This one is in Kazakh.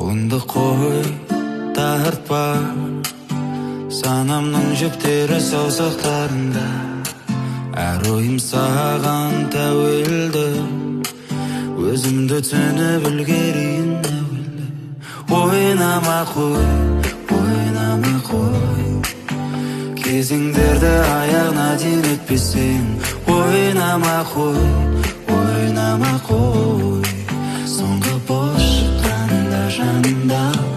Қолыңды қой, тартпа, санамның жіптері саусақтарында. Әр ойым саған тәуелді, өзімді түсініп үлгерейін. Ойнама қой, ойнама қой, кезеңдерді аяғына дейін өтпесең. Ойнама қой, ойнама қой, соңғы бос шыққанда жанымда.